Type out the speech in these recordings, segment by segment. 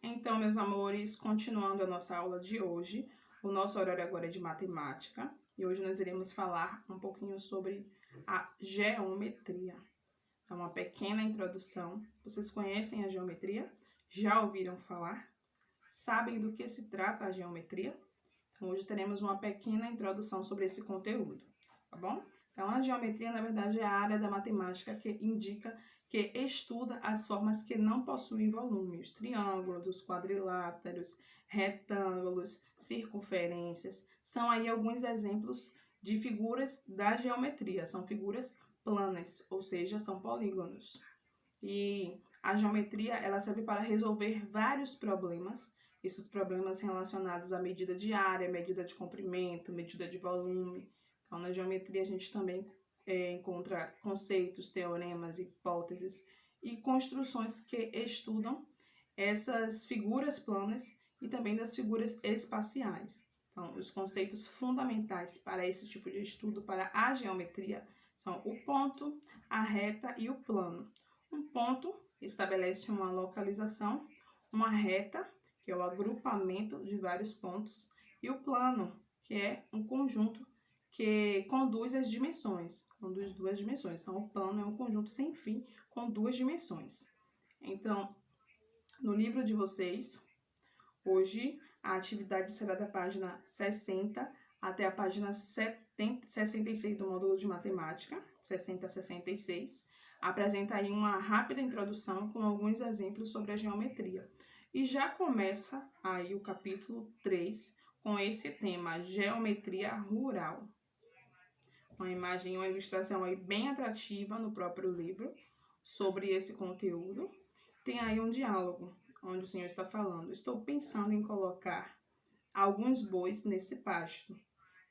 Então, meus amores, continuando a nossa aula de hoje, o nosso horário agora é de matemática e hoje nós iremos falar um pouquinho sobre a geometria. É uma pequena introdução. Vocês conhecem a geometria? Já ouviram falar? Sabem do que se trata a geometria? Então, hoje teremos uma pequena introdução sobre esse conteúdo, tá bom? Então, a geometria, na verdade, é a área da matemática que estuda as formas que não possuem volume, os triângulos, os quadriláteros, retângulos, circunferências. São aí alguns exemplos de figuras da geometria, são figuras planas, ou seja, são polígonos. E a geometria, ela serve para resolver vários problemas, esses problemas relacionados à medida de área, medida de comprimento, medida de volume. Então, na geometria, a gente também encontra conceitos, teoremas, hipóteses e construções que estudam essas figuras planas e também das figuras espaciais. Então, os conceitos fundamentais para esse tipo de estudo, para a geometria, são o ponto, a reta e o plano. Um ponto estabelece uma localização, uma reta, que é o agrupamento de vários pontos, e o plano, que é um conjunto que conduz as dimensões, conduz duas dimensões. Então, o plano é um conjunto sem fim com duas dimensões. Então, no livro de vocês, hoje, a atividade será da página 60 até a página 66 do módulo de matemática, 60 a 66. Apresenta aí uma rápida introdução com alguns exemplos sobre a geometria. E já começa aí o capítulo 3 com esse tema, geometria rural. Uma imagem, uma ilustração aí bem atrativa no próprio livro sobre esse conteúdo. Tem aí um diálogo, onde o senhor está falando: estou pensando em colocar alguns bois nesse pasto.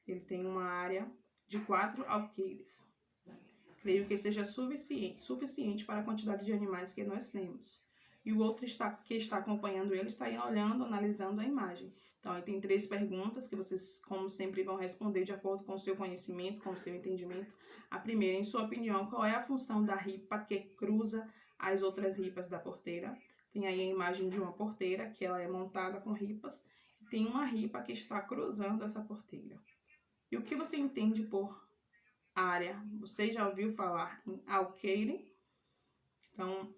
Ele tem uma área de 4 alqueires. Creio que seja suficiente para a quantidade de animais que nós temos. E o outro que está acompanhando ele está aí olhando, analisando a imagem. Então, aí tem 3 perguntas que vocês, como sempre, vão responder de acordo com o seu conhecimento, com o seu entendimento. A primeira, em sua opinião, qual é a função da ripa que cruza as outras ripas da porteira? Tem aí a imagem de uma porteira, que ela é montada com ripas. Tem uma ripa que está cruzando essa porteira. E o que você entende por área? Você já ouviu falar em alqueire? Então,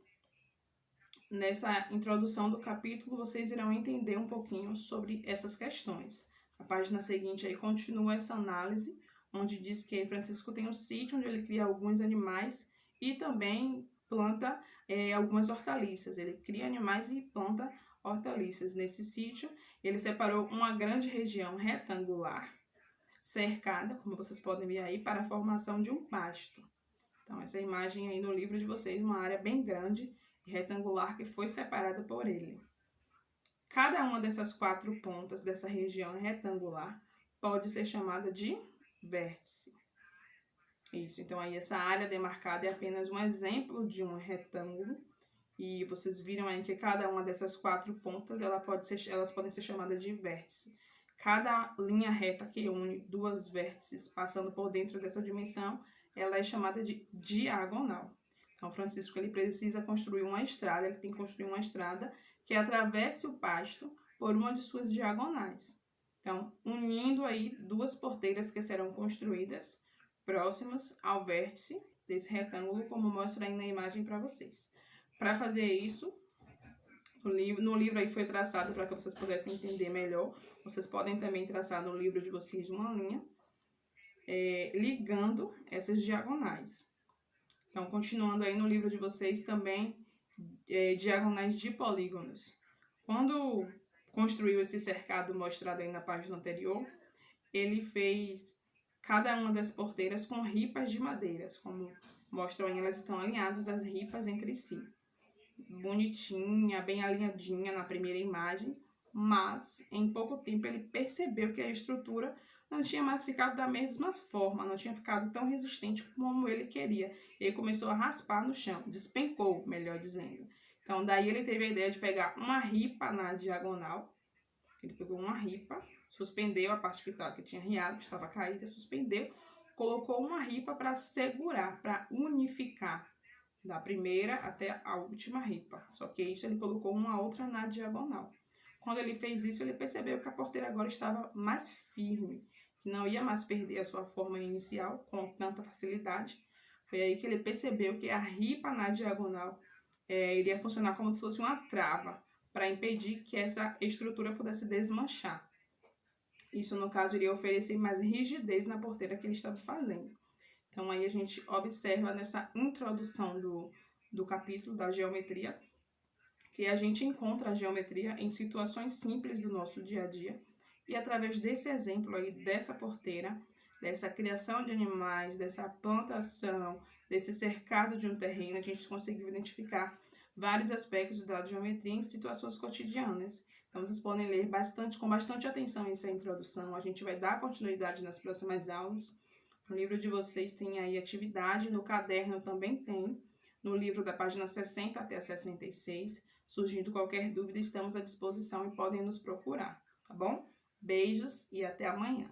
nessa introdução do capítulo, vocês irão entender um pouquinho sobre essas questões. A página seguinte aí continua essa análise, onde diz que Francisco tem um sítio onde ele cria alguns animais e também planta algumas hortaliças. Ele cria animais e planta hortaliças. Nesse sítio, ele separou uma grande região retangular, cercada, como vocês podem ver aí, para a formação de um pasto. Então, essa imagem aí no livro de vocês, uma área bem grande e retangular que foi separada por ele. Cada uma dessas 4 pontas dessa região retangular pode ser chamada de vértice. Isso, então aí essa área demarcada é apenas um exemplo de um retângulo. E vocês viram aí que cada uma dessas 4 pontas, elas podem ser chamadas de vértice. Cada linha reta que une 2 vértices passando por dentro dessa dimensão, ela é chamada de diagonal. Então, Francisco, ele precisa construir uma estrada, ele tem que construir uma estrada que atravesse o pasto por uma de suas diagonais. Então, unindo aí 2 porteiras que serão construídas próximas ao vértice desse retângulo, como mostra aí na imagem para vocês. Para fazer isso, no livro aí foi traçado para que vocês pudessem entender melhor. Vocês podem também traçar no livro de vocês uma linha ligando essas diagonais. Então, continuando aí no livro de vocês também, diagonais de polígonos. Quando construiu esse cercado mostrado aí na página anterior, ele fez cada uma das porteiras com ripas de madeiras. Como mostram aí, elas estão alinhadas as ripas entre si. Bonitinha, bem alinhadinha na primeira imagem, mas em pouco tempo ele percebeu que a estrutura não tinha mais ficado da mesma forma, não tinha ficado tão resistente como ele queria. Ele começou a raspar no chão, despencou, melhor dizendo. Então, daí ele teve a ideia de pegar uma ripa na diagonal. Ele pegou uma ripa, suspendeu a parte que tinha riado, que estava caída, suspendeu, colocou uma ripa para segurar, para unificar da da primeira até a última ripa. Só que isso ele colocou uma outra na diagonal. Quando ele fez isso, ele percebeu que a porteira agora estava mais firme, que não ia mais perder a sua forma inicial com tanta facilidade. Foi aí que ele percebeu que a ripa na diagonal iria funcionar como se fosse uma trava, para impedir que essa estrutura pudesse desmanchar. Isso, no caso, iria oferecer mais rigidez na porteira que ele estava fazendo. Então, aí a gente observa nessa introdução do capítulo da geometria, que a gente encontra a geometria em situações simples do nosso dia a dia. E através desse exemplo aí, dessa porteira, dessa criação de animais, dessa plantação, desse cercado de um terreno, a gente conseguiu identificar vários aspectos da geometria em situações cotidianas. Então, vocês podem ler com bastante atenção essa introdução. A gente vai dar continuidade nas próximas aulas. No livro de vocês tem aí atividade, no caderno também tem. No livro da página 60 até a 66. Surgindo qualquer dúvida, estamos à disposição e podem nos procurar, tá bom? Beijos e até amanhã.